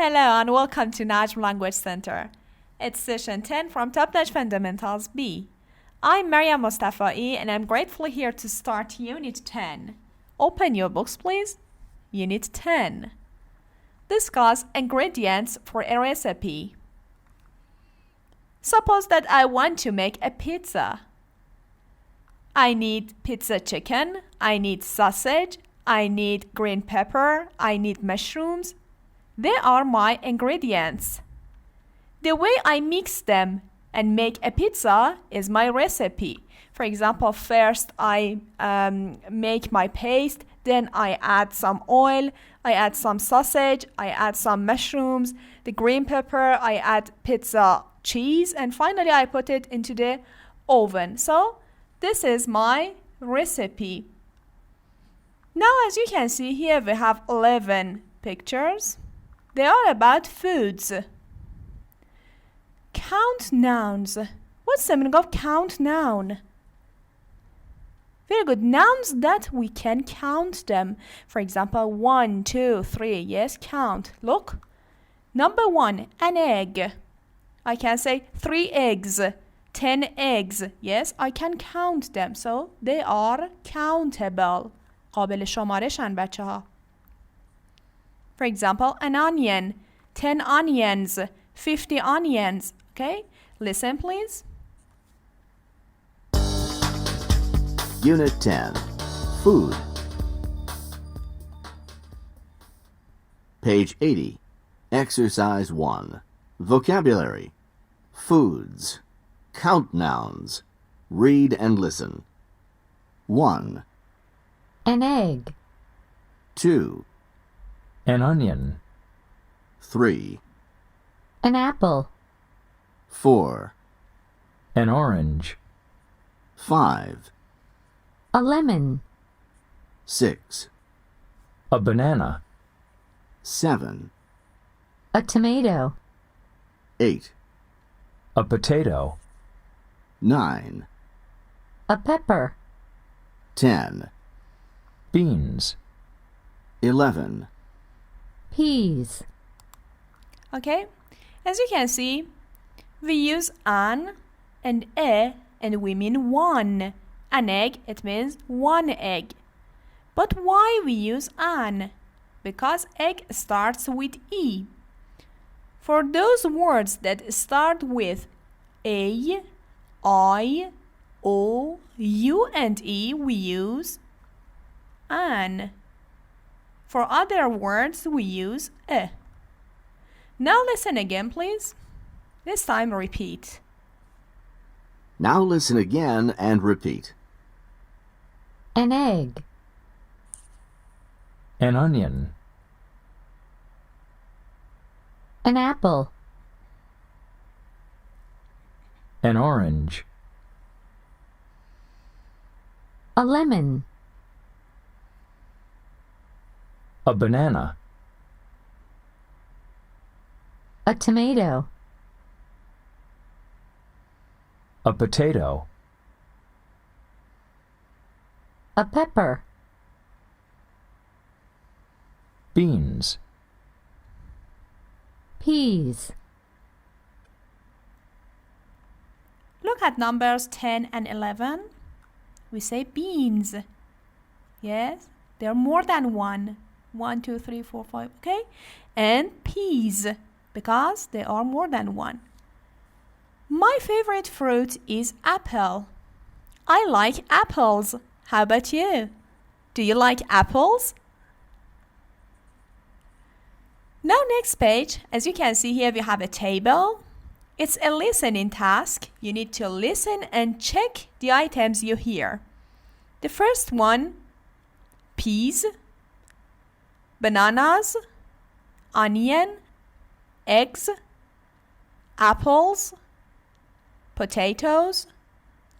Hello and welcome to Najm Language Center. It's session 10 from Top Notch Fundamentals B. I'm Maryam Mostafai and I'm gratefully here to start Unit 10. Open your books please. Unit 10. Discuss ingredients for a recipe. Suppose that I want to make a pizza. I need pizza chicken, I need sausage, I need green pepper, I need mushrooms. They are my ingredients. The way I mix them and make a pizza is my recipe. For example, first I make my paste, then I add some oil, I add some sausage, I add some mushrooms, the green pepper, I add pizza cheese, and finally I put it into the oven. So this is my recipe. Now as you can see here we have 11 pictures. They are about foods. Count nouns. What's the meaning of count noun? Very good. Nouns that we can count them. For example, 1, 2, 3. Yes, count. Look. Number 1, an egg. I can say 3 eggs, 10 eggs. Yes, I can count them. So they are countable. قابل شمارشن بچه ها. For example, an onion, 10 onions, 50 onions. Okay, listen please. Unit 10. Food. Page 80. Exercise 1. Vocabulary. Foods. Count nouns. Read and listen. 1, An egg, 2, An onion, 3, an apple, 4, an orange, 5, a lemon, 6, a banana, 7, a tomato, 8, a potato, 9, a pepper, 10, beans, 11. peas, Okay, as you can see, we use an and a and we mean one. An egg, it means one egg. But why we use an? Because egg starts with E. For those words that start with A, I, O, U and E, we use an. For other words, we use a. Now listen again, please. This time repeat. Now listen again and repeat. an egg, an onion, an apple, an orange, a lemon, a banana, a tomato, a potato, a pepper, beans, peas, Look at numbers 10 and 11. We say beans. Yes, there are more than one. 1, 2, 3, 4, 5, okay? And peas, because there are more than one. My favorite fruit is apple. I like apples. How about you? Do you like apples? Now next page, as you can see here, we have a table. It's a listening task. You need to listen and check the items you hear. The first one, peas, bananas, onion, eggs, apples, potatoes,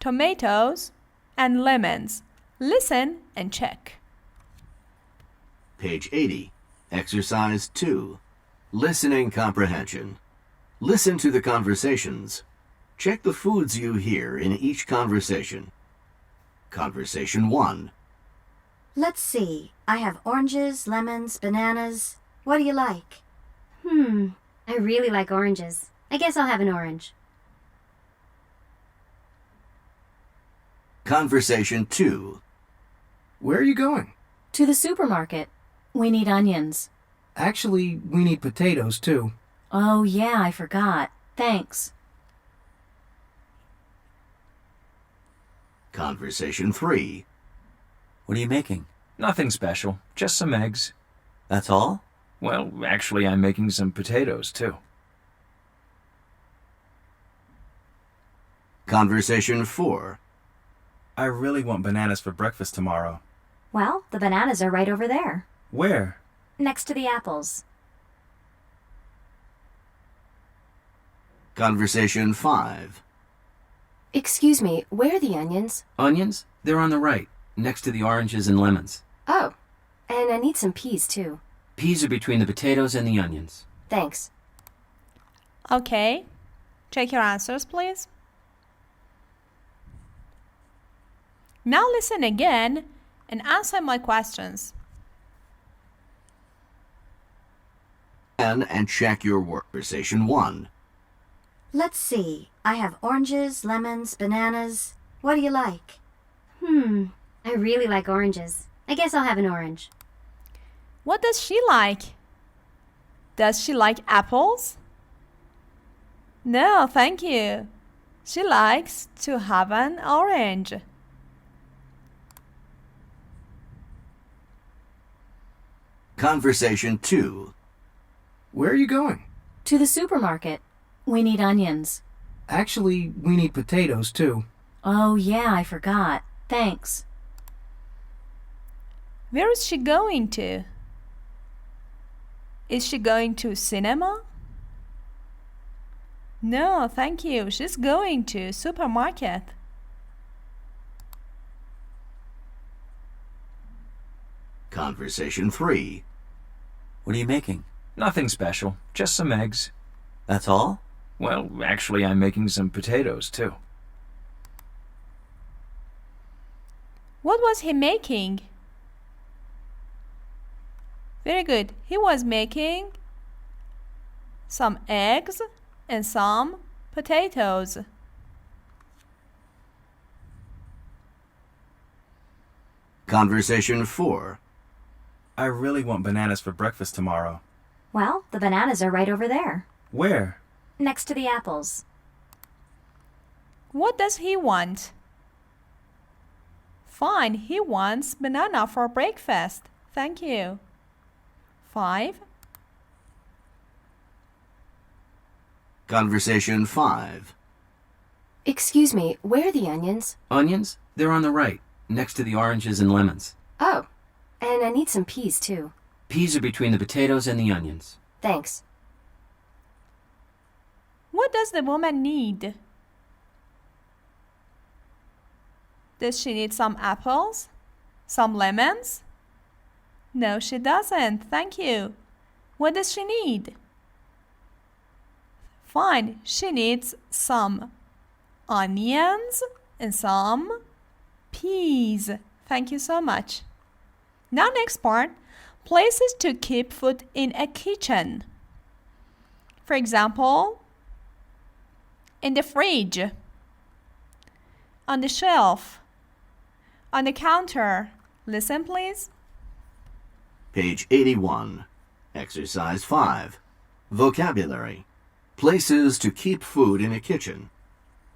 tomatoes, and lemons. Listen and check. Page 80. Exercise 2. Listening comprehension. Listen to the conversations. Check the foods you hear in each conversation. Conversation 1. Let's see. I have oranges, lemons, bananas. What do you like? I really like oranges. I guess I'll have an orange. Conversation 2. Where are you going? To the supermarket. We need onions. Actually, we need potatoes too. Oh, yeah, I forgot. Thanks. Conversation 3. What are you making? Nothing special, just some eggs. That's all? Well, actually, I'm making some potatoes, too. Conversation 4. I really want bananas for breakfast tomorrow. Well, the bananas are right over there, Where? next to the apples. Conversation 5. Excuse me, where are the onions? Onions? They're on the right, next to the oranges and lemons. Oh, and I need some peas too. Peas are between the potatoes and the onions. Thanks. Okay. Check your answers, please. Now listen again and answer my questions. And check your work. Conversation 1. Let's see. I have oranges, lemons, bananas. What do you like? I really like oranges. I guess I'll have an orange. What does she like? Does she like apples? No, thank you. She likes to have an orange. Conversation 2. Where are you going? To the supermarket. We need onions. Actually, we need potatoes too. Oh, yeah, I forgot. Thanks. Where is she going to? Is she going to cinema? No, thank you. She's going to supermarket. Conversation 3. What are you making? Nothing special, just some eggs. That's all? Well, actually, I'm making some potatoes, too. What was he making? Very good. He was making some eggs and some potatoes. Conversation 4. I really want bananas for breakfast tomorrow. Well, the bananas are right over there, Where? next to the apples. What does he want? Fine, he wants banana for breakfast. Thank you. 5. Conversation 5. Excuse me, where are the onions? Onions? They're on the right, next to the oranges and lemons. Oh, and I need some peas too. Peas are between the potatoes and the onions. Thanks. What does the woman need? Does she need some apples? Some lemons? No, she doesn't. Thank you. What does she need? Fine, she needs some onions and some peas. Thank you so much. Now next part, places to keep food in a kitchen. For example, in the fridge, on the shelf, on the counter. Listen, please. Page 81. Exercise 5. Vocabulary. Places to keep food in a kitchen.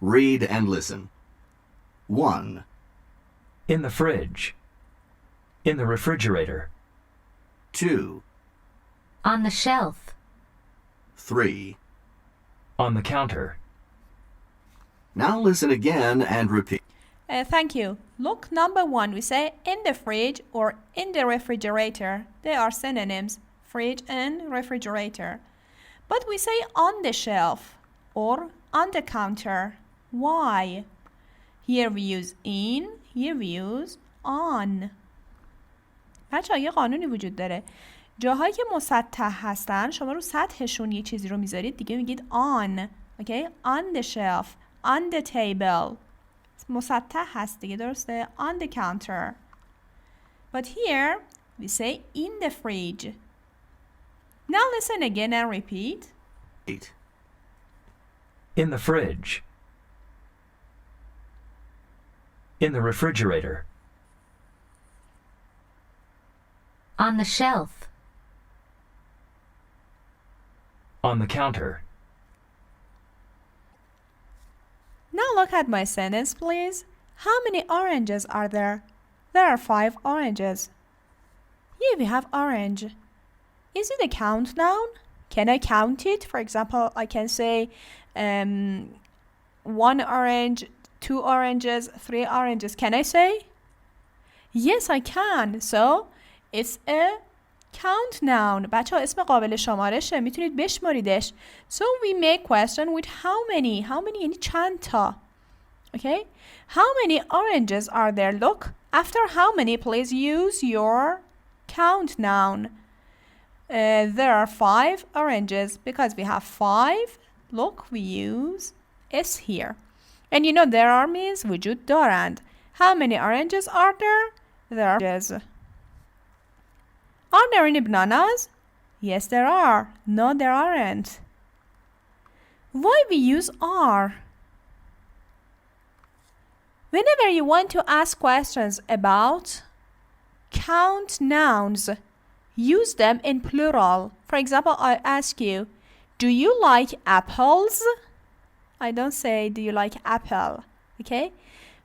Read and listen. 1. In the fridge. In the refrigerator. 2. On the shelf. 3. On the counter. Now listen again and repeat. Thank you. Look, number 1, we say in the fridge or in the refrigerator. They are synonyms, fridge and refrigerator. But we say on the shelf or on the counter. Why? Here we use in, here we use on. بچه‌ها یه قانونی وجود داره. جاهایی که مسطح هستن شما رو سطحشون یه چیزی رو میذارید دیگه میگید on. Okay? On the shelf, on the table. مسطح هست دیگه درسته؟ On the counter. But here we say in the fridge. Now listen again and repeat. In the fridge. In the refrigerator. On the shelf. On the counter. Now look at my sentence, please. How many oranges are there? There are 5 oranges. Here we have orange. Is it a countdown? Can I count it? For example, I can say 1 orange, 2 oranges, 3 oranges. Can I say? Yes, I can. So, it's a countdown. بچه ها اسم قابل شمارشه. میتونید بشماریدش. So, we make question with how many. How many یعنی چند تا. Okay? How many oranges are there? Look. After how many, please use your countdown. There are 5 oranges because we have 5. Look, we use S here. And you know there are means وجود دارند. How many oranges are there? There are oranges. Are there any bananas? Yes, there are. No, there aren't. Why we use are? Whenever you want to ask questions about count nouns, use them in plural. For example, I ask you, do you like apples? I don't say, do you like apple? Okay?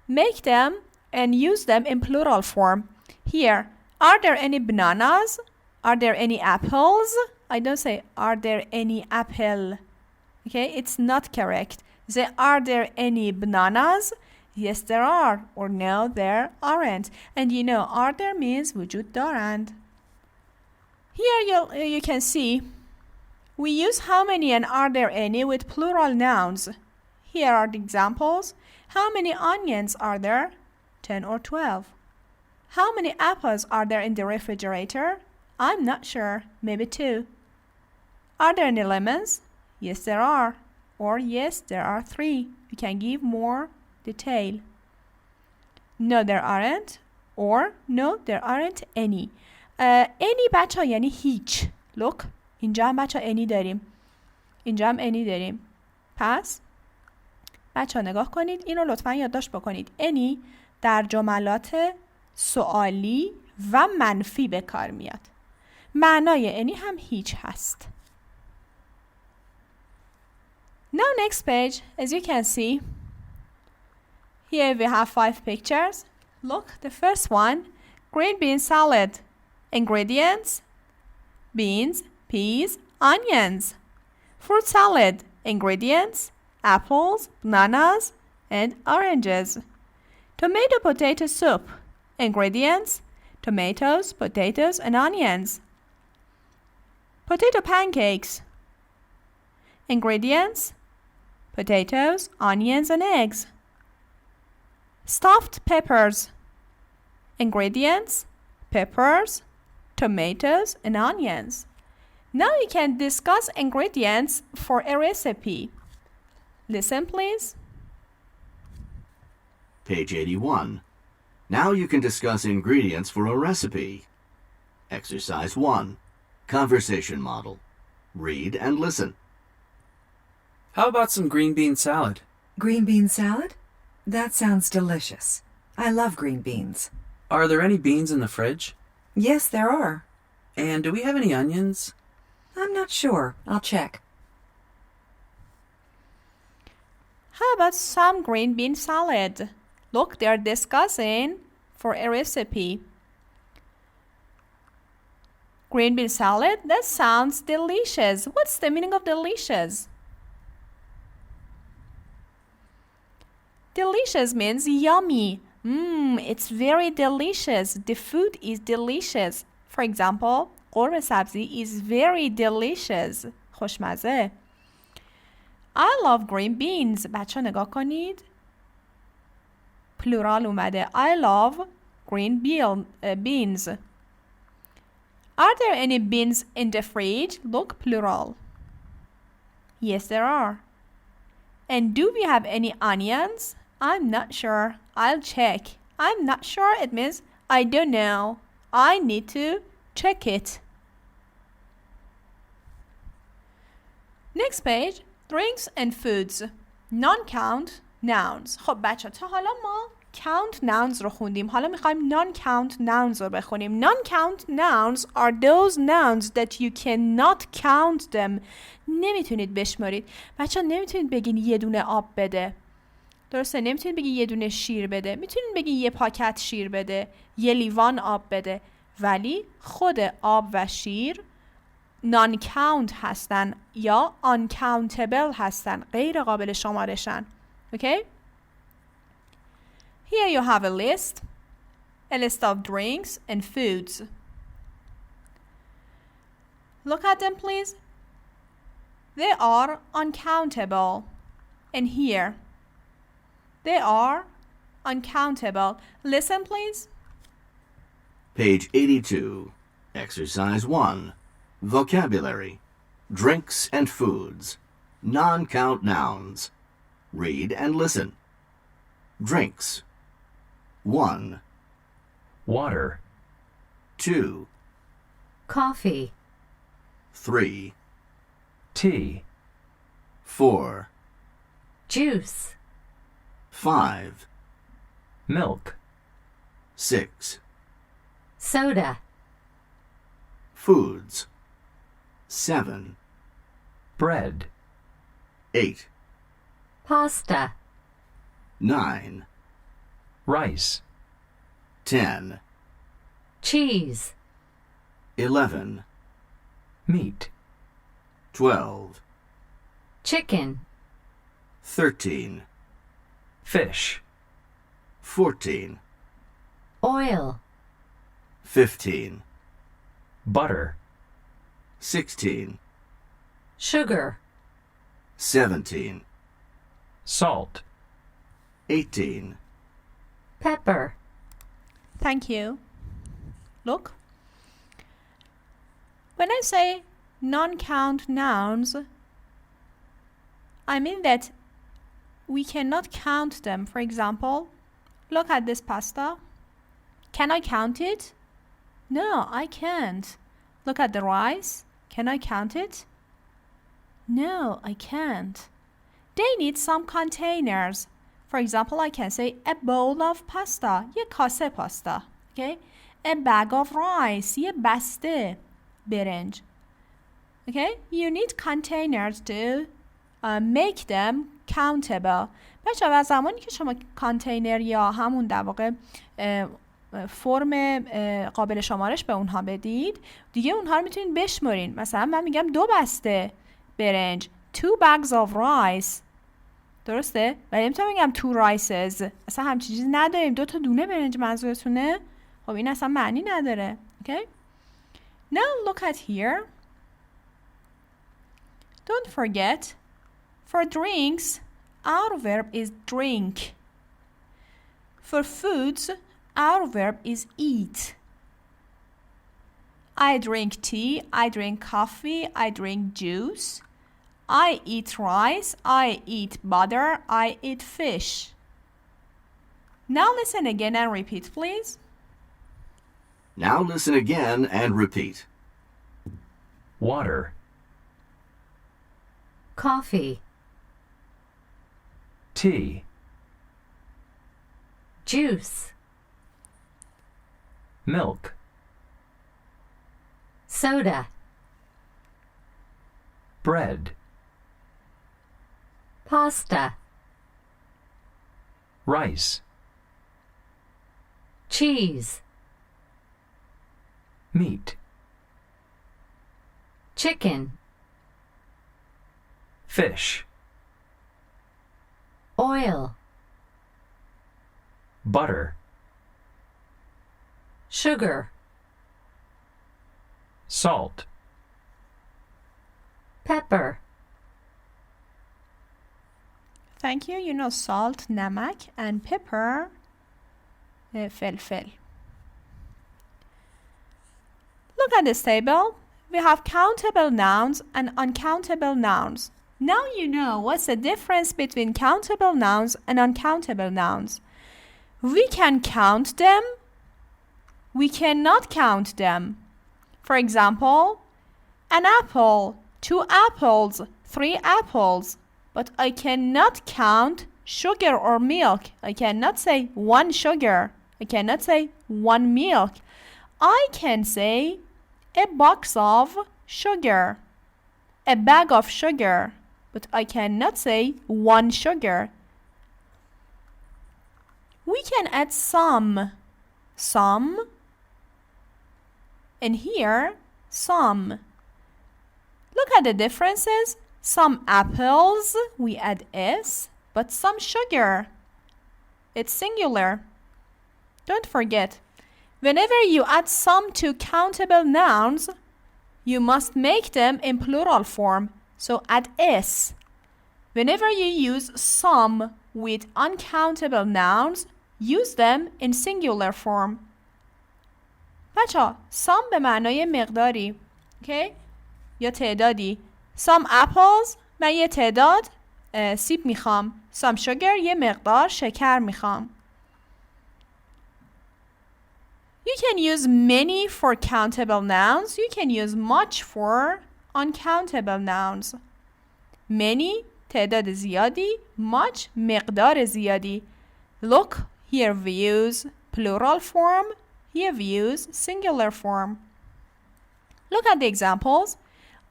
Make them and use them in plural form. Here, are there any bananas? Are there any apples? I don't say, are there any apple? Okay? It's not correct. Say, are there any bananas? Yes, there are. Or no, there aren't. And you know, are there means وجود دارند. Here you can see we use how many and are there any with plural nouns. Here are the examples. How many onions are there? 10 or 12. How many apples are there in the refrigerator? I'm not sure. Maybe 2. Are there any lemons? Yes, there are. Or yes, there are 3. You can give more detail. No, there aren't. Or no, there aren't any. Any بچه ها یعنی هیچ. Look. اینجا هم بچه ها any داریم. اینجا هم any داریم. پس بچه ها نگاه کنید. اینو لطفا یادداشت بکنید. any در جملات سوالی و منفی به کار میاد. معنای any هم هیچ هست. Now next page, as you can see, here we have 5 pictures. Look, the first one, green bean salad. Ingredients, beans, peas, onions. Fruit salad. Ingredients, apples, bananas, and oranges. Tomato potato soup. Ingredients, tomatoes, potatoes, and onions. Potato pancakes. Ingredients, potatoes, onions, and eggs. Stuffed peppers. Ingredients, peppers, tomatoes, and onions. Now you can discuss ingredients for a recipe. Listen, please. Page 81. Now you can discuss ingredients for a recipe. Exercise 1. Conversation model. Read and listen. How about some green bean salad? Green bean salad? That sounds delicious. I love green beans. Are there any beans in the fridge? Yes, there are. And do we have any onions? I'm not sure. I'll check. How about some green bean salad? Look, they're discussing for a recipe. Green bean salad? That sounds delicious. What's the meaning of delicious? Delicious means yummy. It's very delicious. The food is delicious. For example, قرمه سبزی is very delicious. خوشمزه. I love green beans. بچه نگاه کنید. پلورال اومده. I love green beans. Are there any beans in the fridge? Look, plural. Yes, there are. And do we have any onions? I'm not sure. I'll check. I'm not sure. It means I don't know. I need to check it. Next page. Drinks and foods. Non-count nouns. خب بچه تا حالا ما count nouns رو خوندیم. حالا میخوایم non-count nouns رو بخونیم. Non-count nouns are those nouns that you cannot count them. نمیتونید بشمارید. بچه نمیتونید بگین یه دونه آب بده. درسته؟ نمیتونید بگین یه دونه شیر بده. میتونید بگین یه پاکت شیر بده. یه لیوان آب بده. ولی خود آب و شیر non-count هستن یا uncountable هستن. غیر قابل شمارشن. Okay? Here you have a list of drinks and foods. Look at them, please. They are uncountable. And here, they are uncountable. Listen, please. Page 82. Exercise 1. Vocabulary. Drinks and foods. Non-count nouns. Read and listen. Drinks. 1, Water. 2, Coffee. 3, Tea. 4, Juice. 5, Milk. 6. Soda. Foods. 7, Bread. 8, Pasta. 9, Rice. 10, Cheese. 11, Meat. 12, Chicken. 13, Fish. 14, Oil. 15, Butter. 16, Sugar. 17, Salt. 18, Pepper. Thank you. Look. When I say non-count nouns, I mean that we cannot count them. For example, look at this pasta. Can I count it? No, I can't. Look at the rice. Can I count it? No, I can't. They need some containers. For example, I can say a bowl of pasta. یه کاسه پاستا. Okay? A bag of rice. یه بسته برنج. Okay? You need containers to make them countable. بچه‌ها از زمانی که شما کانتینر یا همون در واقع فرم قابل شمارش به اونها بدید دیگه اونها رو میتونید بشمارین. مثلا من میگم 2 بسته برنج. 2 bags of rice. درسته؟ ولی نمیتونم بگم 2 rices. اصلا همچین چیزی نداریم. 2 تا دونه برنج منظورتونه؟ خب این اصلا معنی نداره. Okay? Now look at here. Don't forget, for drinks, our verb is drink. For foods, our verb is eat. I drink tea, I drink coffee, I drink juice. I eat rice, I eat butter, I eat fish. Now listen again and repeat, please. Now listen again and repeat. Water. Coffee. Tea. Juice. Milk. Soda. Bread. Pasta. Rice. Cheese. Meat. Chicken. Fish. Oil. Butter. Sugar. Salt. Pepper. Thank you. You know salt, نمک, and pepper, فلفل. Look at this table. We have countable nouns and uncountable nouns. Now you know what's the difference between countable nouns and uncountable nouns. We can count them. We cannot count them. For example, an apple, 2 apples, 3 apples. But I cannot count sugar or milk. I cannot say 1 sugar. I cannot say 1 milk. I can say a box of sugar, a bag of sugar. But I cannot say 1 sugar. We can add some, and here, some. Look at the differences. Some apples, we add S, but some sugar. It's singular. Don't forget, whenever you add some to countable nouns, you must make them in plural form, so add S. Whenever you use some with uncountable nouns, use them in singular form. بچه some به معنای مقداری okay؟ یا تعدادی. Some apples من یه تعداد سیب میخوام. Some sugar یه مقدار شکر میخوام. You can use many for countable nouns. You can use much for uncountable nouns. Many تعداد زیادی. Much مقدار زیادی. Look, here we use plural form. Here we use singular form. Look at the examples.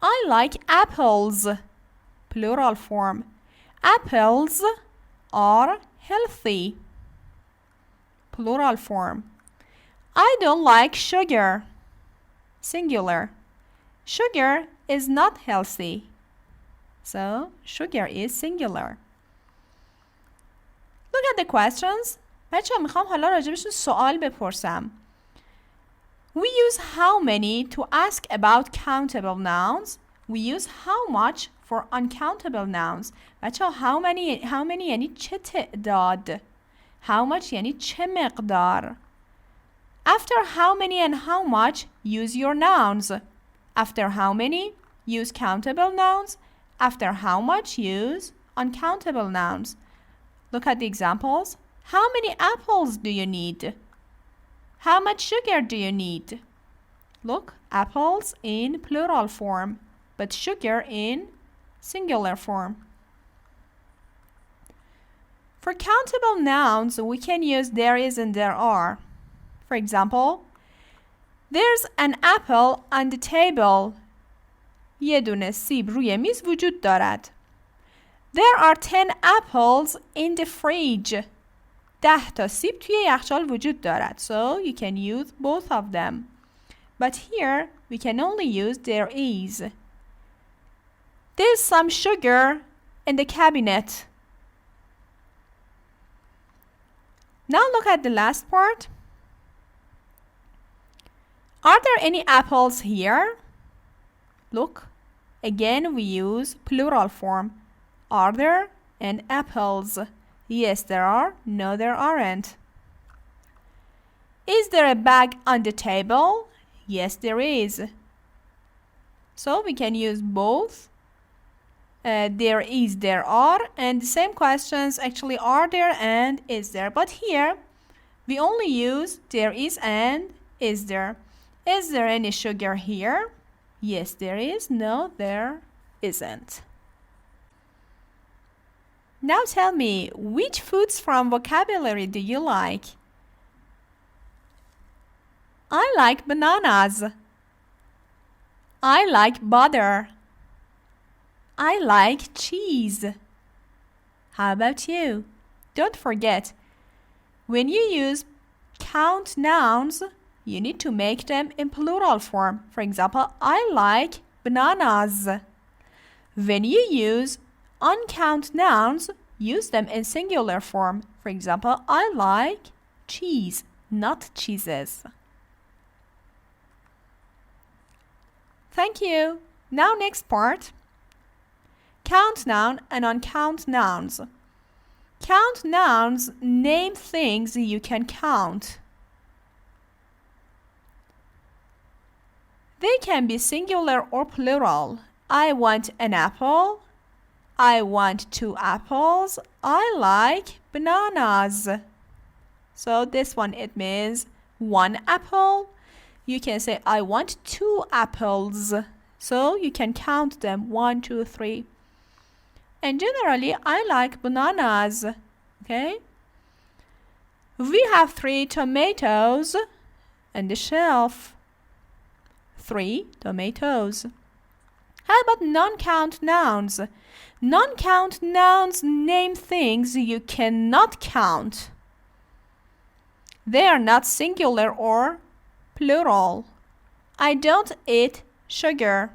I like apples. Plural form. Apples are healthy. Plural form. I don't like sugar. Singular. Sugar is not healthy. So, sugar is singular. Look at the questions. بچه میخوام حالا راجبشون سوال بپرسم. We use how many to ask about countable nouns. We use how much for uncountable nouns. بچه how many یعنی چه تعداد. How much یعنی چه مقدار. After how many and how much, use your nouns. After how many, use countable nouns. After how much, use uncountable nouns. Look at the examples. How many apples do you need? How much sugar do you need? Look, apples in plural form, but sugar in singular form. For countable nouns, we can use there is and there are. For example, there's an apple on the table. یه دونه سیب روی میز وجود دارد. There are 10 apples in the fridge. 10 تا سیب توی یخچال وجود دارد. So you can use both of them. But here we can only use there is. There's some sugar in the cabinet. Now look at the last part. Are there any apples here? Look, again we use plural form. Are there and apples? Yes, there are. No, there aren't. Is there a bag on the table? Yes, there is. So we can use both. There is, there are, and the same questions actually are there and is there. But here we only use there is and is there. Is there any sugar here? Yes, there is. No, there isn't. Now tell me, which foods from vocabulary do you like? I like bananas. I like butter. I like cheese. How about you? Don't forget, when you use count nouns, you need to make them in plural form. For example, I like bananas. When you use uncount nouns, use them in singular form. For example, I like cheese, not cheeses. Thank you. Now next part. Count noun and uncount nouns. Count nouns name things you can count. They can be singular or plural. I want an apple. I want 2 apples. I like bananas. So this one, it means 1 apple. You can say I want 2 apples. So you can count them 1, 2, 3. And generally, I like bananas. Okay? We have 3 tomatoes on the shelf. 3 tomatoes. How about non-count nouns? Non-count nouns name things you cannot count. They are not singular or plural. I don't eat sugar.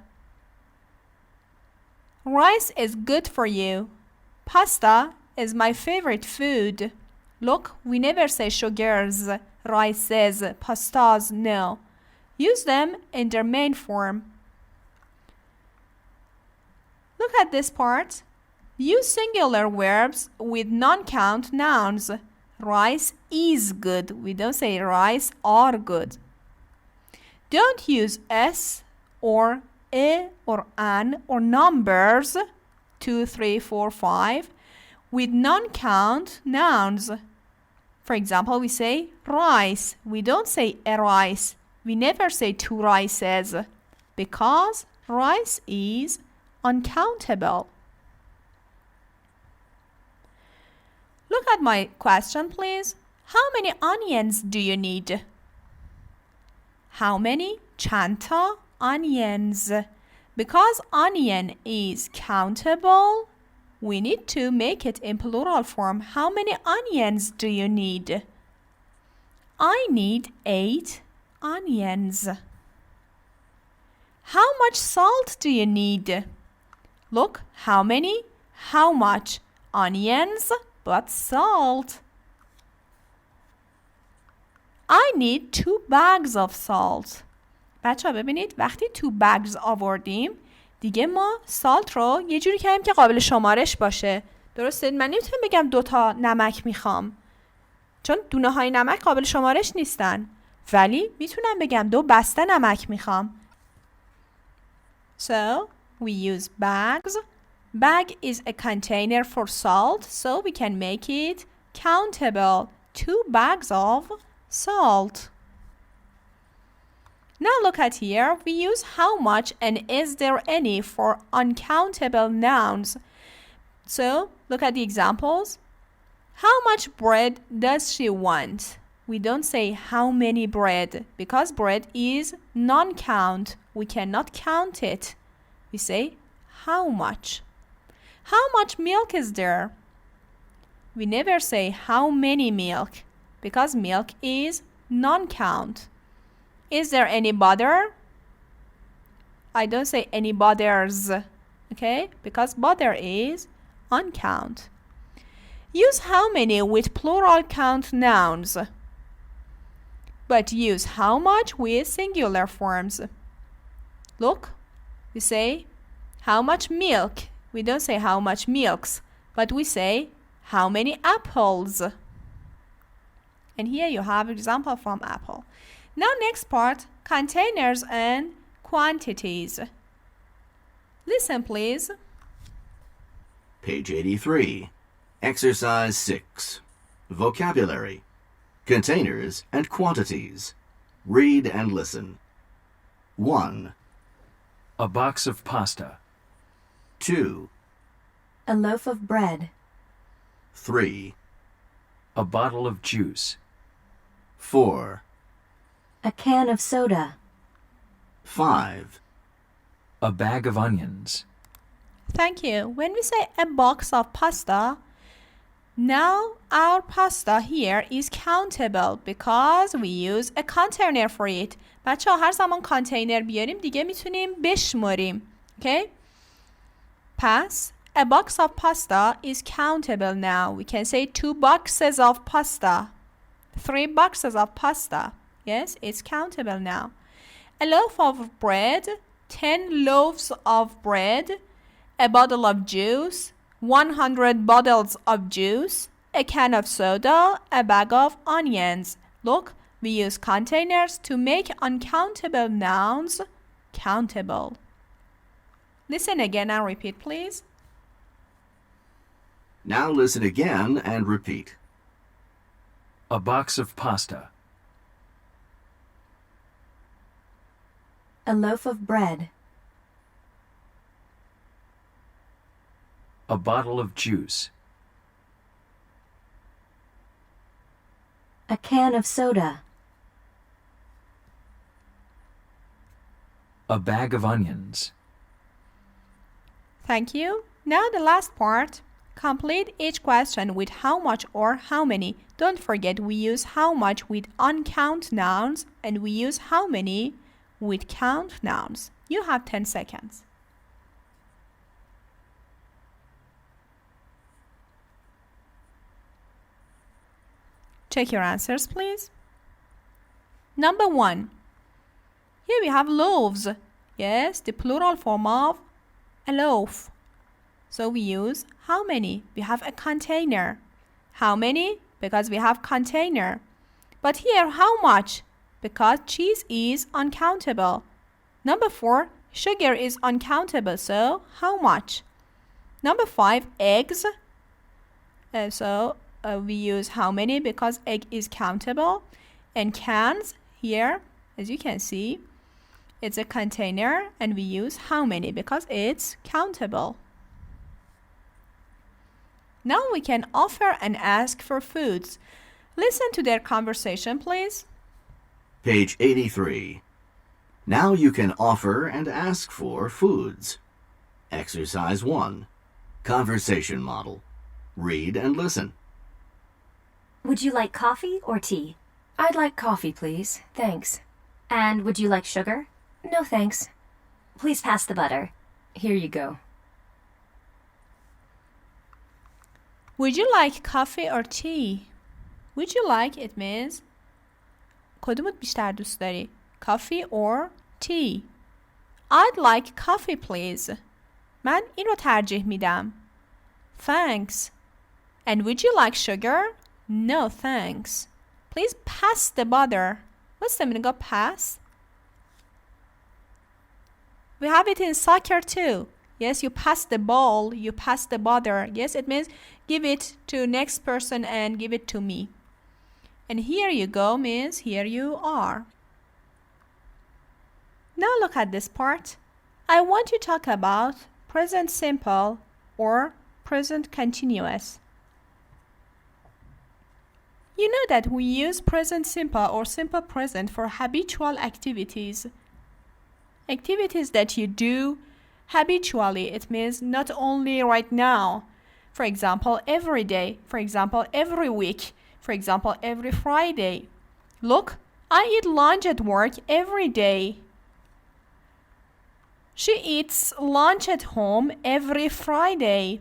Rice is good for you. Pasta is my favorite food. Look, we never say sugars, rices, pastas, no. Use them in their main form. Look at this part. Use singular verbs with non-count nouns. Rice is good. We don't say rice are good. Don't use s or a or an or numbers 2, 3, 4, 5 with non-count nouns. For example, we say rice. We don't say a rice. We never say 2 rices because rice is uncountable. Look at my question, please. How many onions do you need? How many? چند تا onions. Because onion is countable, we need to make it in plural form. How many onions do you need? I need 8 onions. How much salt do you need? Look, how many? How much? Onions, but salt. I need 2 bags of salt. بچه ها ببینید وقتی 2 bags آوردیم دیگه ما سالت رو یه جوری کردیم که قابل شمارش باشه. درسته؟ من نمیتونم بگم 2 تا نمک میخوام چون دونه های نمک قابل شمارش نیستن، ولی میتونم بگم 2 بسته نمک میخوام. So we use bags. Bag is a container for salt, so we can make it countable. 2 bags of salt. Now look at here. We use how much and is there any for uncountable nouns. So look at the examples. How much bread does she want? We don't say how many bread because bread is non-count. We cannot count it. We say how much. How much milk is there? We never say how many milk because milk is non-count. Is there any butter? I don't say any butters, okay? Because butter is uncount. Use how many with plural count nouns, but use how much with singular forms. Look, we say how much milk. We don't say how much milks, but we say how many apples. And here you have an example from apple. Now next part, containers and quantities. Listen please. Page 83. Exercise 6. Vocabulary. Containers and quantities. Read and listen. 1, A box of pasta. 2, A loaf of bread. 3, A bottle of juice. 4, A can of soda. 5, A bag of onions. Thank you. When we say a box of pasta, now our pasta here is countable because we use a container for it. بچه ها هر زمان کانتینر بیاریم دیگه میتونیم بشماریم. Okay? پس a box of pasta is countable now. We can say 2 boxes of pasta. 3 boxes of pasta. Yes, it's countable now. A loaf of bread, 10 loaves of bread, a bottle of juice, 100 bottles of juice, a can of soda, a bag of onions. Look, we use containers to make uncountable nouns countable. Listen again and repeat, please. Now listen again and repeat. A box of pasta. A loaf of bread. A bottle of juice. A can of soda. A bag of onions. Thank you. Now the last part. Complete each question with how much or how many. Don't forget we use how much with uncount nouns and we use how many with count nouns. You have 10 seconds. Check your answers, please. Number 1. Here we have loaves. Yes, the plural form of a loaf. So we use how many? We have a container. How many? Because we have container. But here, how much? Because cheese is uncountable. Number 4, sugar is uncountable. So how much? Number 5, eggs. We use how many because egg is countable. And cans, here, as you can see, it's a container and we use how many because it's countable. Now we can offer and ask for foods. Listen to their conversation, please. Page 83. Now you can offer and ask for foods. Exercise 1. Conversation model. Read and listen. Would you like coffee or tea? I'd like coffee, please. Thanks. And would you like sugar? No, thanks. Please pass the butter. Here you go. Would you like coffee or tea? Would you like, it means کدومت بیشتر دوست داری؟ Coffee or tea? I'd like coffee, please. من این رو ترجیح میدم. Thanks. And would you like sugar? No, thanks. Please pass the butter. What's the meaning of pass? We have it in soccer too. Yes, you pass the ball, you pass the butter. Yes, it means give it to next person and give it to me. And here you go means here you are. Now look at this part. I want to talk about present simple or present continuous. You know that we use present simple or simple present for habitual activities. Activities that you do habitually. It means not only right now. For example, every day. For example, every week. For example, every Friday. Look, I eat lunch at work every day. She eats lunch at home every Friday.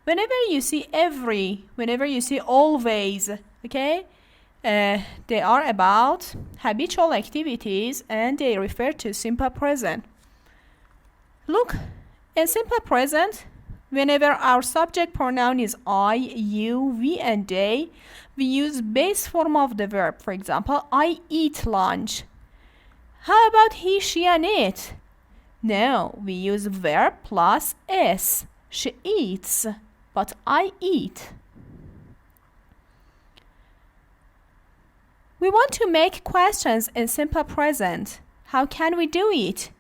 Whenever you see every, whenever you see always, okay, they are about habitual activities and they refer to simple present. Look, in simple present, whenever our subject pronoun is I, you, we, and they, we use base form of the verb. For example, I eat lunch. How about he, she, and it? No, we use verb plus s. She eats, but I eat. We want to make questions in simple present. How can we do it?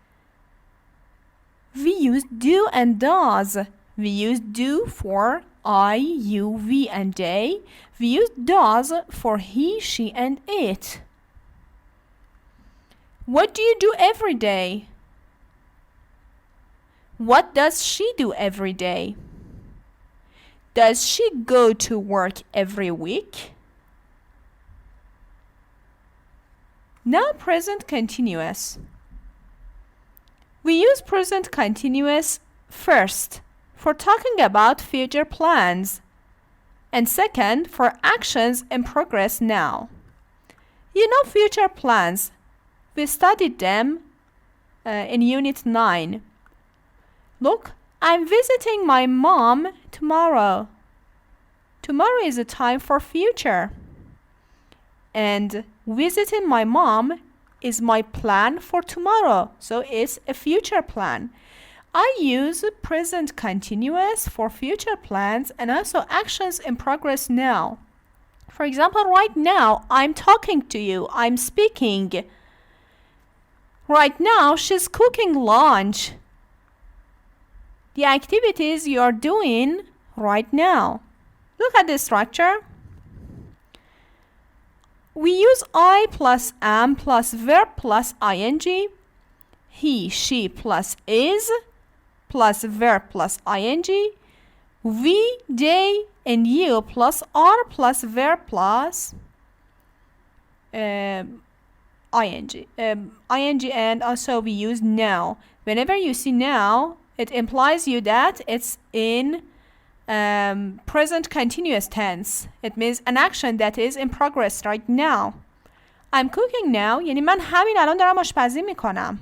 We use do and does. We use do for I, you, we, and they. We use does for he, she, and it. What do you do every day? What does she do every day? Does she go to work every week? Now present continuous. We use present continuous first for talking about future plans and second for actions in progress now. You know future plans. We studied them in Unit 9. Look, I'm visiting my mom tomorrow. Tomorrow is a time for future. And visiting my mom is my plan for tomorrow. So it's a future plan. I use present continuous for future plans and also actions in progress now. For example, right now, I'm talking to you. I'm speaking. Right now, she's cooking lunch. the activities you are doing right now. Look at the structure. We use I plus am plus verb plus ing. He, she plus is plus verb plus ing. We, they, and you plus are plus verb plus ing. Ing, and also we use now. Whenever you see now, it implies you that it's in present continuous tense. It means an action that is in progress right now. I'm cooking now یعنی من همین الان دارم آشپزی میکنم.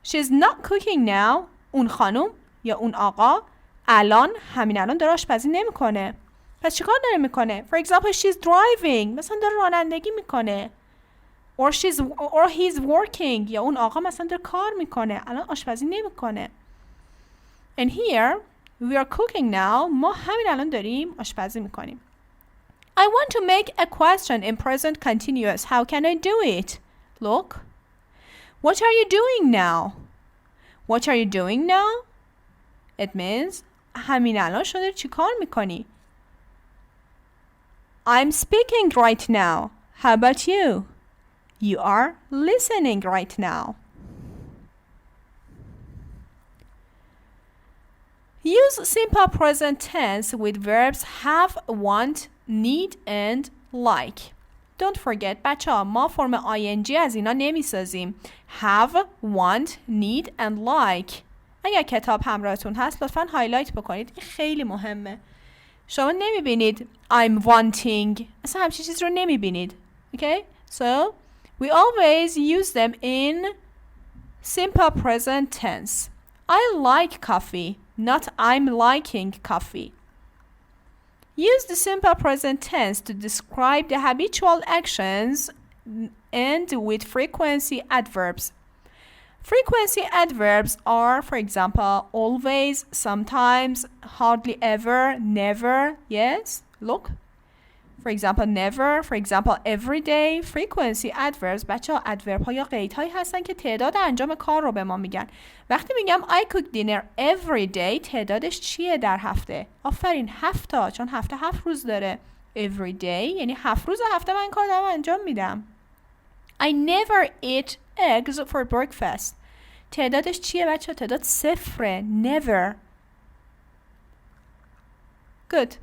She's not cooking now. اون خانم یا اون آقا الان همین الان داره آشپزی نمیکنه. پس چیکار داره میکنه؟ For example, she's driving. مثلا داره رانندگی میکنه. Or he's working. یا اون آقا مثلا داره کار میکنه. الان آشپزی نمیکنه. And here we are cooking now. ما همین الان داریم آشپزی میکنیم. I want to make a question in present continuous. How can I do it? Look. What are you doing now? What are you doing now? It means همین الان شما داری چی کار میکنی؟ I'm speaking right now. How about you? You are listening right now. Use simple present tense with verbs have, want, need and like. Don't forget بچه ها ما فرم ing از اینا نمی سازیم. Have, want, need and like. اگر کتاب همراهتون هست لطفاً هایلایت بکنید. این خیلی مهمه. شما نمی بینید I'm wanting. اصلا همچین چیز رو نمی بینید. Okay? So we always use them in simple present tense. I like coffee. Not I'm liking coffee. Use the simple present tense to describe the habitual actions and with frequency adverbs. Frequency adverbs are, for example, always, sometimes, hardly ever, never. Yes, look. For example, never. For example, every day. Frequency adverbs بچه ها adverb ها یا قید هایی هستن که تعداد انجام کار رو به ما میگن. وقتی میگم I cook dinner every day تعدادش چیه در هفته؟ آفرین 7 تا، چون هفته 7 روز داره. Every day یعنی 7 روز هفته من این کار دارم انجام میدم. I never eat eggs for breakfast. تعدادش چیه بچه ها؟ تعداد 0. Never. Good.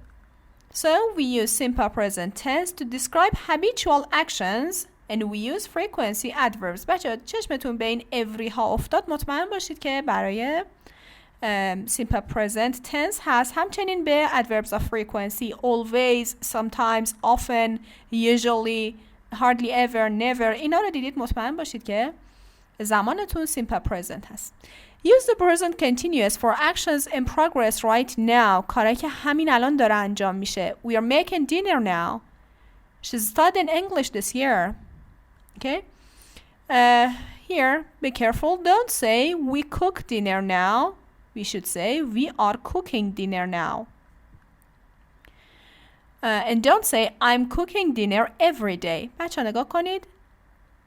So we use simple present tense to describe habitual actions and we use frequency adverbs. بچه چشمتون به این every ها افتاد مطمئن باشید که برای simple present tense هست. همچنین به adverbs of frequency always, sometimes, often, usually, hardly ever, never اینا رو دیدید مطمئن باشید که زمانتون simple present هست. Use the present continuous for actions in progress right now. کاری که همین الان داره انجام میشه. We are making dinner now. She's studying English this year. Okay? Here, be careful. Don't say we cook dinner now. We should say we are cooking dinner now. And don't say I'm cooking dinner every day. بچه نگاه کنید.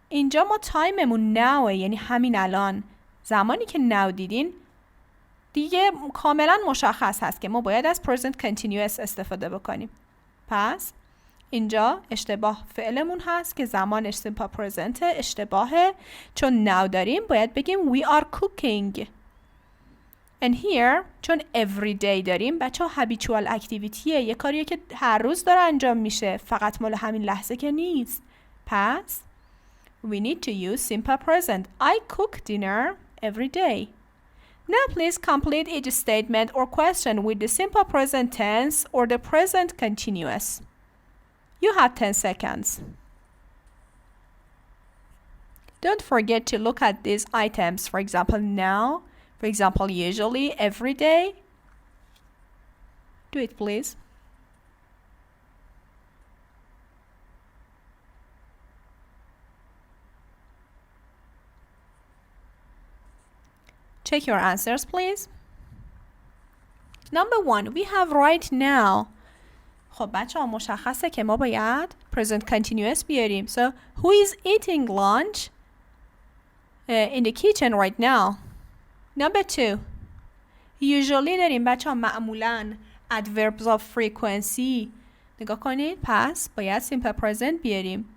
اینجا ما تایممون نوه یعنی همین الان. زمانی که نو دیدین دیگه کاملا مشخص هست که ما باید از present continuous استفاده بکنیم. پس اینجا اشتباه فعلمون هست که زمانش simple present اشتباهه چون نو داریم باید بگیم we are cooking. And here چون every day داریم بچه ها habitual activityه یه کاریه که هر روز داره انجام میشه فقط مال همین لحظه که نیست. پس we need to use simple present. I cook dinner every day. Now please complete each statement or question with the simple present tense or the present continuous. You have 10 seconds. Don't forget to look at these items. For example, now. For example, usually, every day. Do it, please. Check your answers, please. Number 1, we have right now. خب بچه ها مشخصه که ما باید present continuous بیاریم. So, who is eating lunch in the kitchen right now? Number 2, usually داریم بچه ها، معمولاً. adverbs of frequency نگاه کنید، پس باید simple present بیاریم.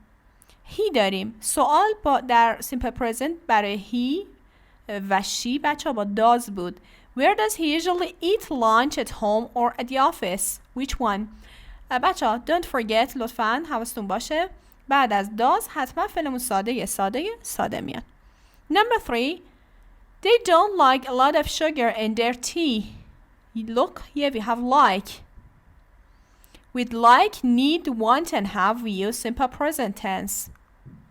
he داریم. سوال در simple present برای he و she بچه ها با does بود. Where does he usually eat lunch at home or at the office? Which one? بچه ها don't forget لطفاً حواستون باشه بعد از does حتما فعلمون ساده میاد. Number 3, they don't like a lot of sugar in their tea. Look, here we have like. With like, need, want, and have, we use simple present tense.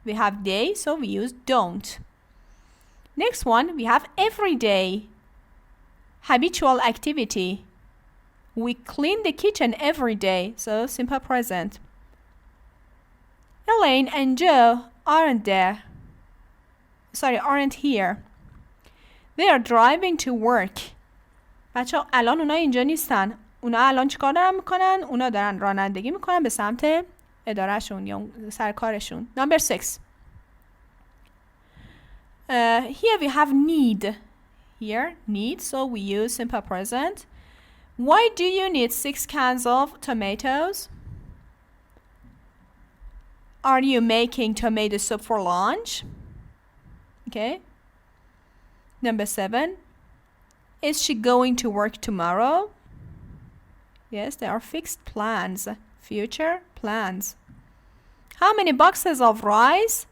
We have they, so we use don't. Next one, we have every day. Habitual activity. We clean the kitchen every day, so simple present. Elaine and Joe aren't here. They are driving to work. بچه ها الان اونا اینجا نیستن. اونا الان چیکار دارن میکنن؟ اونا دارن رانندگی میکنن به سمت ادارهشون یا سرکارشون. Number 6. Here we have need. Here, need, so we use simple present. Why do you need 6 cans of tomatoes? Are you making tomato soup for lunch? Okay. Number 7. Is she going to work tomorrow? Yes, there are fixed plans, future plans. How many boxes of rice?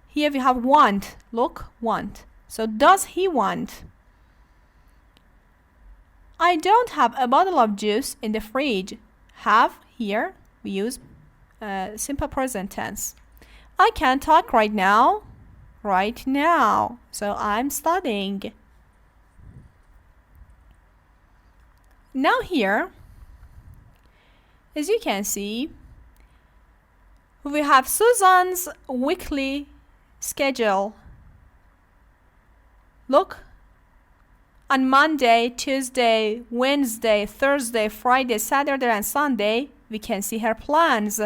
Here we have want. Look, want. So does he want? I don't have a bottle of juice in the fridge. Have, here, we use simple present tense. I can't talk right now. Right now. So I'm studying. Now here, as you can see, we have Susan's weekly schedule. Look, on Monday, Tuesday, Wednesday, Thursday, Friday, Saturday, and Sunday, we can see her plans.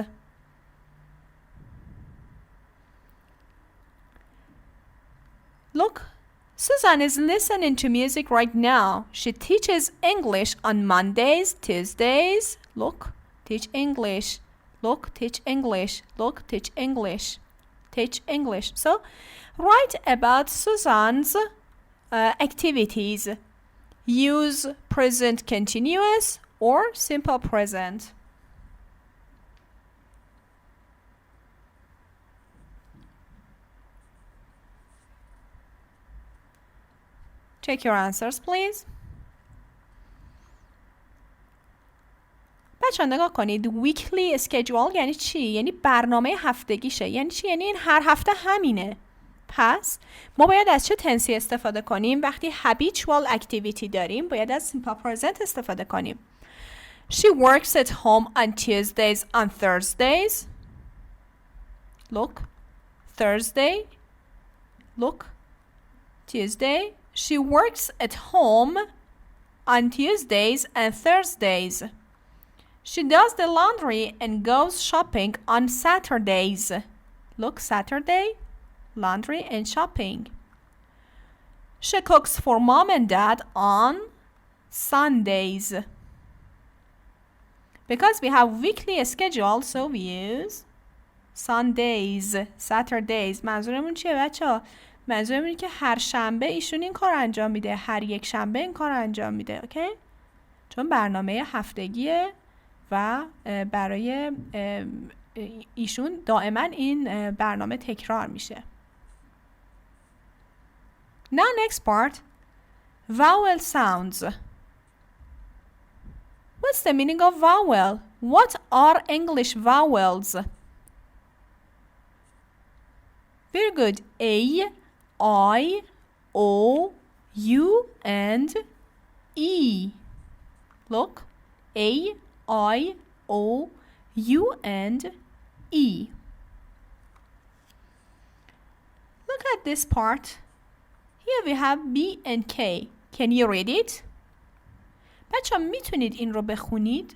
Look, Susan is listening to music right now. She teaches English on Mondays, Tuesdays. Look, teach English. Look, teach English. Look, teach English. Teach English. So, write about Susan's activities. Use present continuous or simple present. Check your answers, please. بچه نگاه کنید weekly schedule یعنی چی؟ یعنی برنامه هفتگیشه. یعنی چی؟ یعنی این هر هفته همینه. پس ما باید از چه تنسی استفاده کنیم؟ وقتی habitual activity داریم باید از simple present استفاده کنیم. She works at home on Tuesdays and Thursdays. Look, Thursday. Look, Tuesday. She works at home on Tuesdays and Thursdays. She does the laundry and goes shopping on Saturdays. Look, Saturday, laundry and shopping. She cooks for mom and dad on Sundays. Because we have weekly schedule, so we use Sundays, Saturdays. منظورمون چیه بچه ها؟ منظورم اینه که هر شنبه ایشون این کار انجام میده، هر یک شنبه این کار انجام میده. اوکی؟ چون برنامه هفتگیه و برای ایشون دائما این برنامه تکرار میشه. Now next part, vowel sounds. What's the meaning of vowel? What are English vowels? Very good. A, I, O, U, and E. Look, A, I, O, U, and E. Look at this part. Here we have B and K. Can you read it? بچه میتونید این رو بخونید؟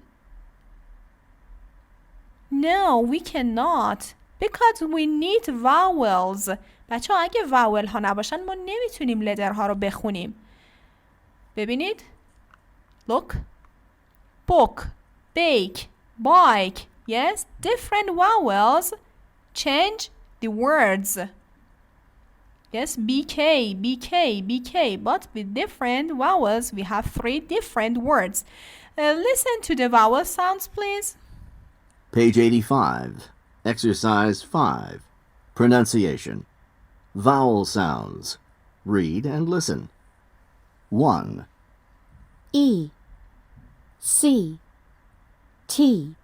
No, we cannot. Because we need vowels. بچه ها اگه واول ها نباشن ما نمیتونیم لتر ها رو بخونیم. ببینید Look. Book, bake, bike. Yes, different vowels change the words. Yes, BK, BK, BK. But with different vowels, we have 3 different words. Listen to the vowel sounds, please. Page 85. Exercise 5. Pronunciation. Vowel sounds. Read and listen. 1, E, C, T,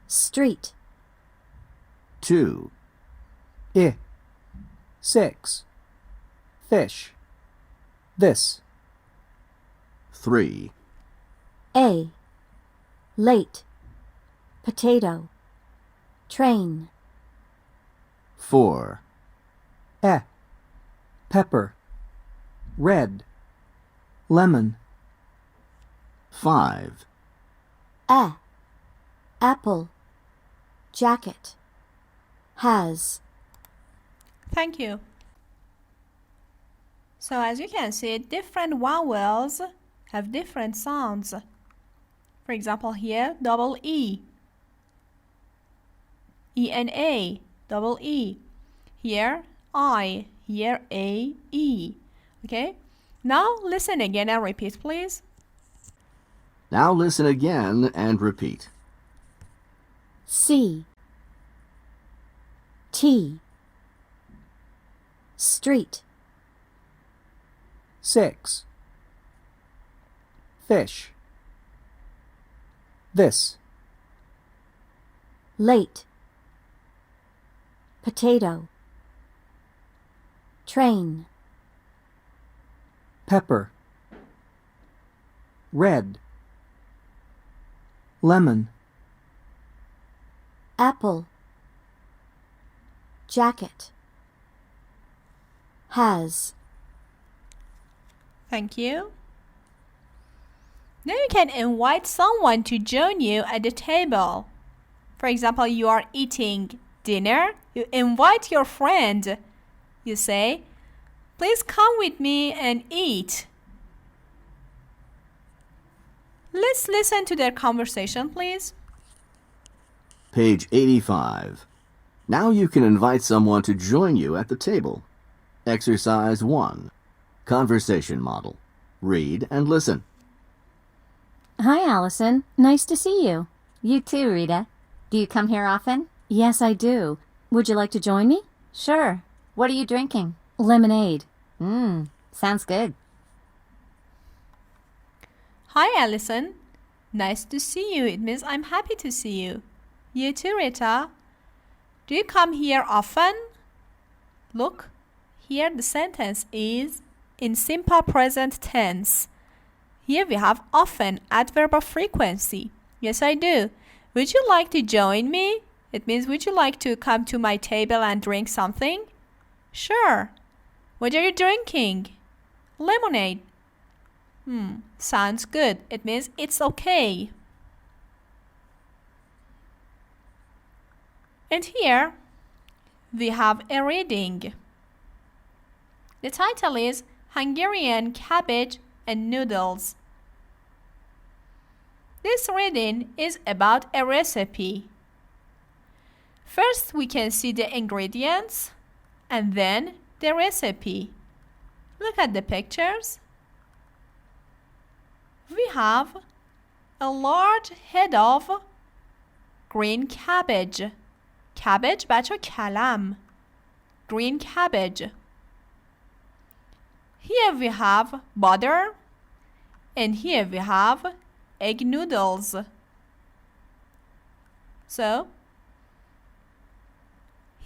street. 2, I. 6. Fish. This. 3, A, late, potato, train. 4, Pepper. Red. Lemon. 5, Apple, jacket, has. Thank you. So as you can see, different vowels have different sounds. For example, here, double E. E-N-A, double E. Here, I. Here, A-E. Okay? Now listen again and repeat, please. Now listen again and repeat. C, T, street. 6. Fish. This. Late, potato, train. Pepper. Red. Lemon. Apple, jacket, has. Thank you. Now you can invite someone to join you at the table. For example, you are eating dinner. You invite your friend. You say, please come with me and eat. Let's listen to their conversation, please. Page 85. Now you can invite someone to join you at the table. Exercise 1. Conversation model. Read and listen. Hi, Allison. Nice to see you. You too, Rita. Do you come here often? Yes, I do. Would you like to join me? Sure. What are you drinking? Lemonade. Sounds good. Hi, Allison. Nice to see you. It means I'm happy to see you. You too, Rita. Do you come here often? Look, here the sentence is in simple present tense. Here we have often, adverb of frequency. Yes, I do. Would you like to join me? It means would you like to come to my table and drink something? Sure. What are you drinking? Lemonade. Sounds good. It means it's okay. And here we have a reading. The title is Hungarian Cabbage and Noodles. This reading is about a recipe. First, we can see the ingredients and then the recipe. Look at the pictures. We have a large head of green cabbage. Cabbage بچه کلم. Green cabbage. Here we have butter and here we have egg noodles. So,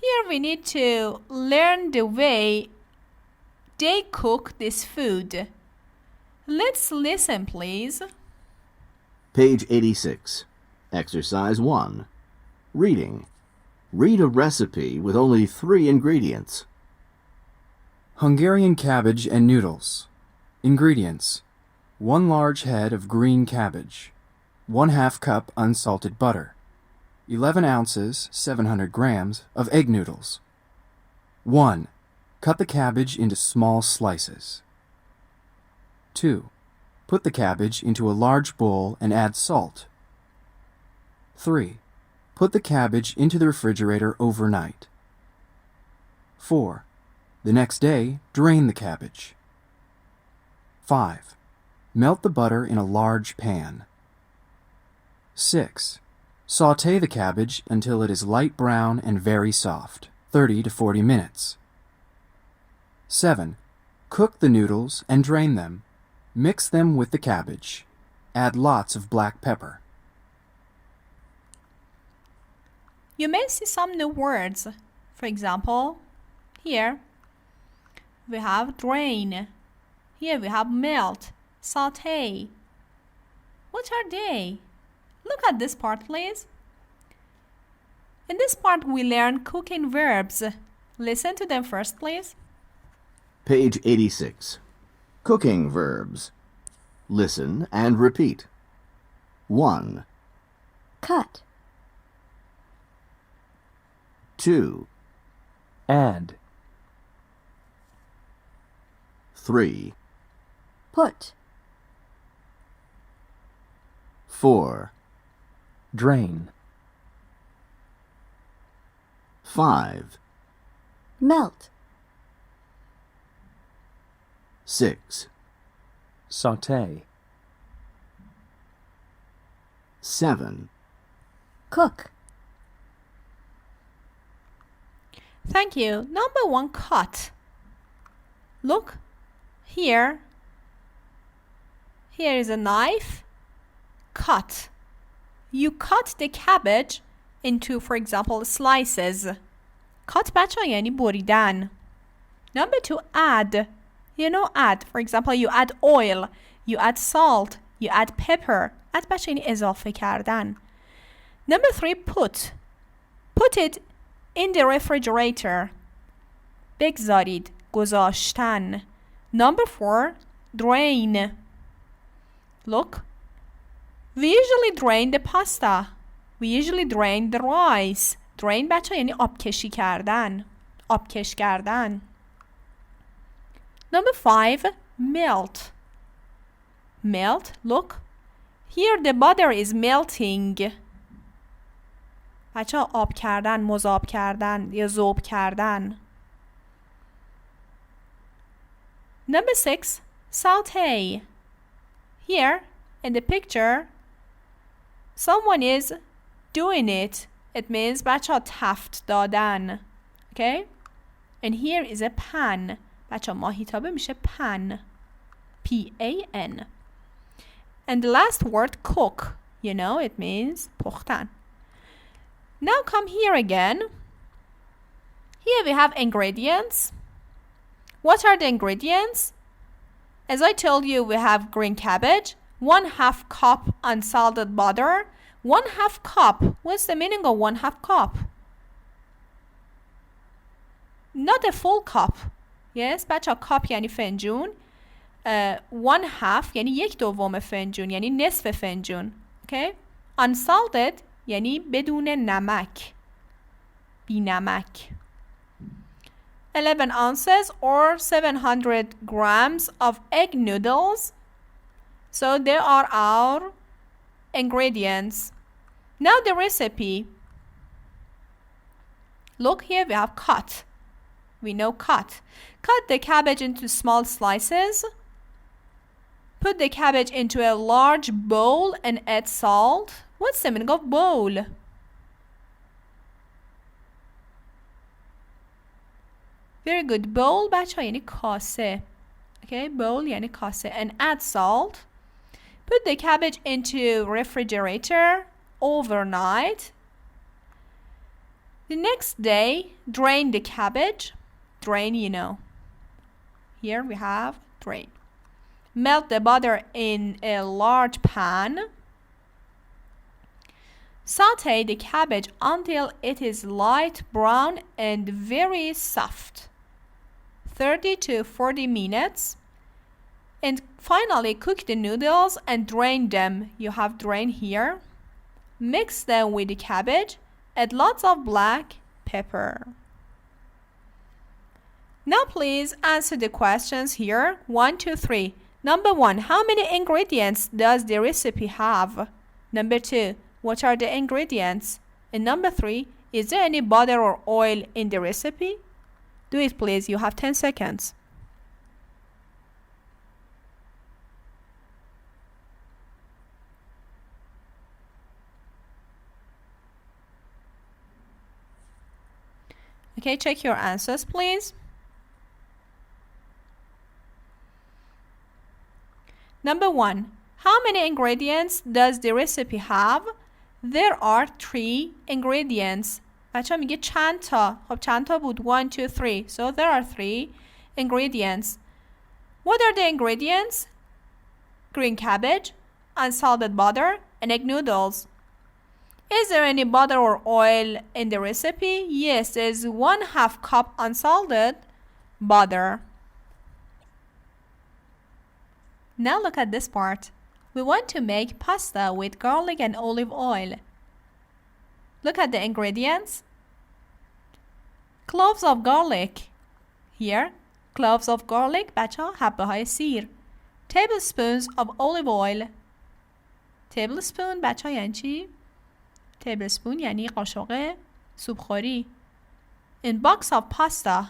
here we need to learn the way they cook this food. Let's listen, please. Page 86. Exercise 1. Reading. Read a recipe with only 3 ingredients. Hungarian cabbage and noodles. Ingredients: 1 large head of green cabbage, 1/2 cup unsalted butter, 11 ounces, 700 grams of egg noodles. 1. Cut the cabbage into small slices. 2. Put the cabbage into a large bowl and add salt. 3. Put the cabbage into the refrigerator overnight. 4. The next day, drain the cabbage. 5. Melt the butter in a large pan. 6. Sauté the cabbage until it is light brown and very soft, 30 to 40 minutes. 7. Cook the noodles and drain them. Mix them with the cabbage. Add lots of black pepper. You may see some new words. For example, here we have drain. Here we have melt, sauté. What are they? Look at this part, please. In this part, we learn cooking verbs. Listen to them first, please. Page 86. Cooking verbs. Listen and repeat. 1, Cut. 2, Add. 3, Put. 4, Drain. 5, Melt. 6, Sauté. 7, Cook. Thank you. Number 1, cut. Look, here. Here is a knife. Cut. You cut the cabbage into, for example, slices. Cut بچه یعنی بریدن. Number 2, add. You know add. For example, you add oil. You add salt. You add pepper. add بچه یعنی اضافه کردن. Number 3, put. Put it in the refrigerator. بگذارید. گذاشتن. Number 4, drain. Look. We usually drain the pasta. We usually drain the rice. Drain بچه یعنی آبکشی کردن. آبکش کردن. Number 5, melt. Melt. Look. Here the butter is melting. بچه آب کردن، مذاب کردن یا ذوب کردن. Number 6, sauté. Here in the picture, someone is doing it. It means بچه تفت دادن. Okay? And here is a pan. بچه ماهیتابه میشه pan. P-A-N. And the last word, cook. You know, it means پختن. Now come here again. Here we have ingredients. What are the ingredients? As I told you, we have green cabbage, 1/2 cup unsalted butter, 1/2 cup. What's the meaning of 1/2 cup? Not a full cup. Yes, بچه cup یعنی فنجون. 1/2 یعنی 1/2 فنجون یعنی نصف فنجون. Okay? Unsalted یعنی بدون نمک. بی نمک. 11 ounces or 700 grams of egg noodles. So there are our ingredients. Now the recipe. Look here, we have cut. We know cut. Cut the cabbage into small slices. Put the cabbage into a large bowl and add salt. What's the meaning of bowl? Very good. Bowl بچه یعنی کاسه. Okay, bowl یعنی کاسه. And add salt. Put the cabbage into refrigerator overnight. The next day, drain the cabbage. Drain, you know. Here we have drain. Melt the butter in a large pan. Sauté the cabbage until it is light brown and very soft. 30 to 40 minutes. And finally, cook the noodles and drain them. You have drain here. Mix them with the cabbage. Add lots of black pepper. Now please answer the questions here. 1, 2, 3. Number 1, how many ingredients does the recipe have? Number 2, what are the ingredients? And number 3, is there any butter or oil in the recipe? Do it please, you have 10 seconds. Okay, check your answers please. Number 1, how many ingredients does the recipe have? There are 3 ingredients. بچه میگه چند تا. خب چند تا بود؟ 1, 2, 3. So there are 3 ingredients. What are the ingredients? Green cabbage, unsalted butter, and egg noodles. Is there any butter or oil in the recipe? Yes, there's 1/2 cup unsalted butter. Now look at this part. We want to make pasta with garlic and olive oil. Look at the ingredients. Cloves of garlic. Here, cloves of garlic, بچه ها حبه های سیر. Tablespoons of olive oil. Tablespoon بچه ها یعنی چی؟ Tablespoon یعنی قاشق سوپخوری. In box of pasta.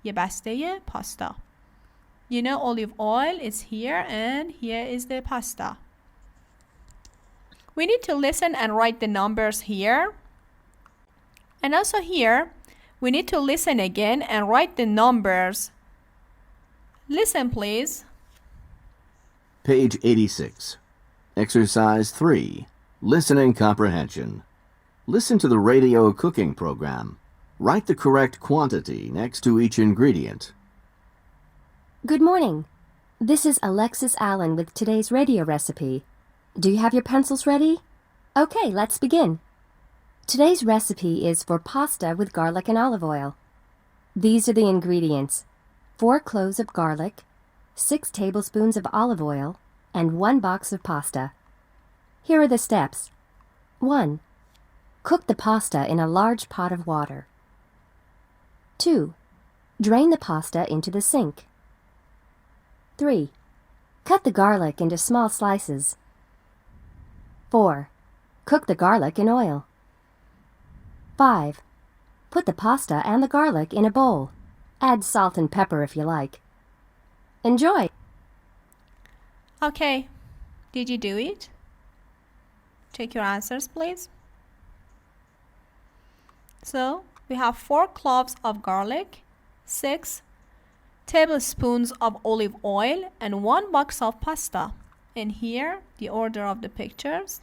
یه بسته پاستا. You know olive oil is here and here is the pasta. We need to listen and write the numbers here. And also here, we need to listen again and write the numbers. Listen please. Page 86. Exercise 3. Listening comprehension. Listen to the radio cooking program. Write the correct quantity next to each ingredient. Good morning. This is Alexis Allen with today's radio recipe. Do you have your pencils ready? Okay, let's begin. Today's recipe is for pasta with garlic and olive oil. These are the ingredients: 4 cloves of garlic, 6 tablespoons of olive oil, and 1 box of pasta. Here are the steps. 1. Cook the pasta in a large pot of water. 2. Drain the pasta into the sink. 3. Cut the garlic into small slices. 4. Cook the garlic in oil. 5. Put the pasta and the garlic in a bowl. Add salt and pepper if you like. Enjoy! Okay, did you do it? Check your answers please. So, we have 4 cloves of garlic, 6 tablespoons of olive oil, and 1 box of pasta. And here, the order of the pictures.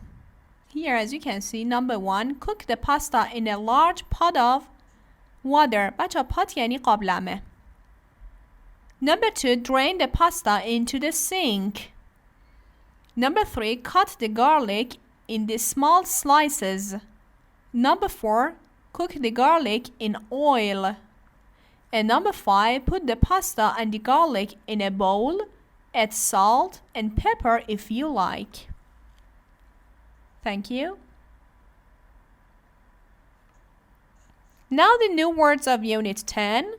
Here, as you can see, number 1, cook the pasta in a large pot of water. بچه pot یعنی قابلمه. Number 2, drain the pasta into the sink. Number 3, cut the garlic in the small slices. Number 4, cook the garlic in oil. And number 5, put the pasta and the garlic in a bowl. Add salt and pepper if you like. Thank you. Now the new words of Unit 10.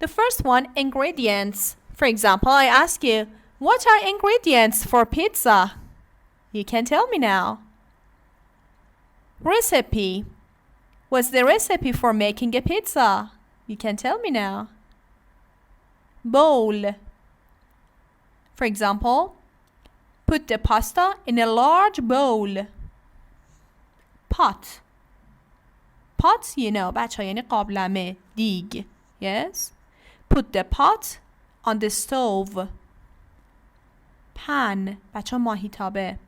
The first one, ingredients. For example, I ask you, what are ingredients for pizza? You can tell me now. Recipe. What's the recipe for making a pizza? You can tell me now. Bowl. For example, put the pasta in a large bowl. Pot. Pot, you know, بچه یعنی قابلمه. دیگ. Yes. Put the pot on the stove. Pan. بچه ماهیتابه.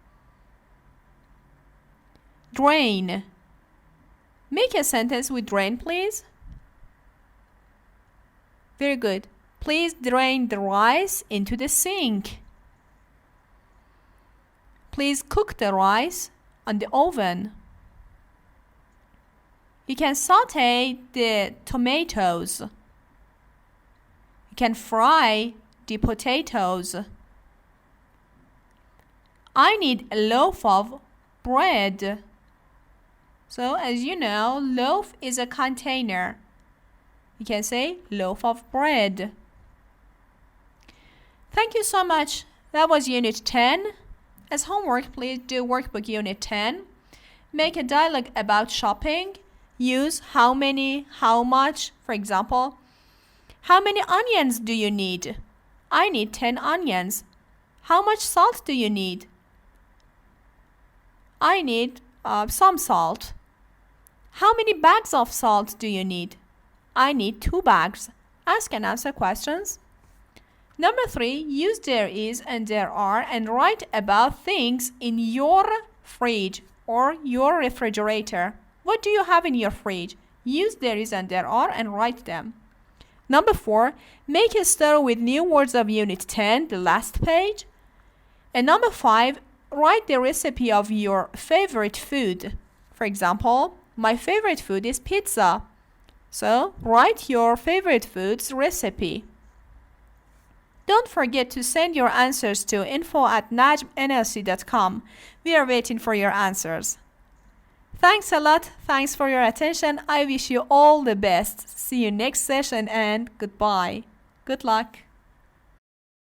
Drain. Make a sentence with drain, please. Very good. Please drain the rice into the sink. Please cook the rice on the oven. You can saute the tomatoes. You can fry the potatoes. I need a loaf of bread. So, as you know, loaf is a container. You can say loaf of bread. Thank you so much. That was Unit 10. As homework, please do Workbook Unit 10. Make a dialogue about shopping. Use how many, how much. For example, how many onions do you need? I need 10 onions. How much salt do you need? I need some salt. How many bags of salt do you need? I need 2 bags. Ask and answer questions. Number 3, use there is and there are and write about things in your fridge or your refrigerator. What do you have in your fridge? Use there is and there are and write them. Number 4, make a story with new words of Unit 10, the last page. And number 5, write the recipe of your favorite food. For example, my favorite food is pizza. So, write your favorite food's recipe. Don't forget to send your answers to info@najmnlc.com. We are waiting for your answers. Thanks a lot. Thanks for your attention. I wish you all the best. See you next session and goodbye. Good luck.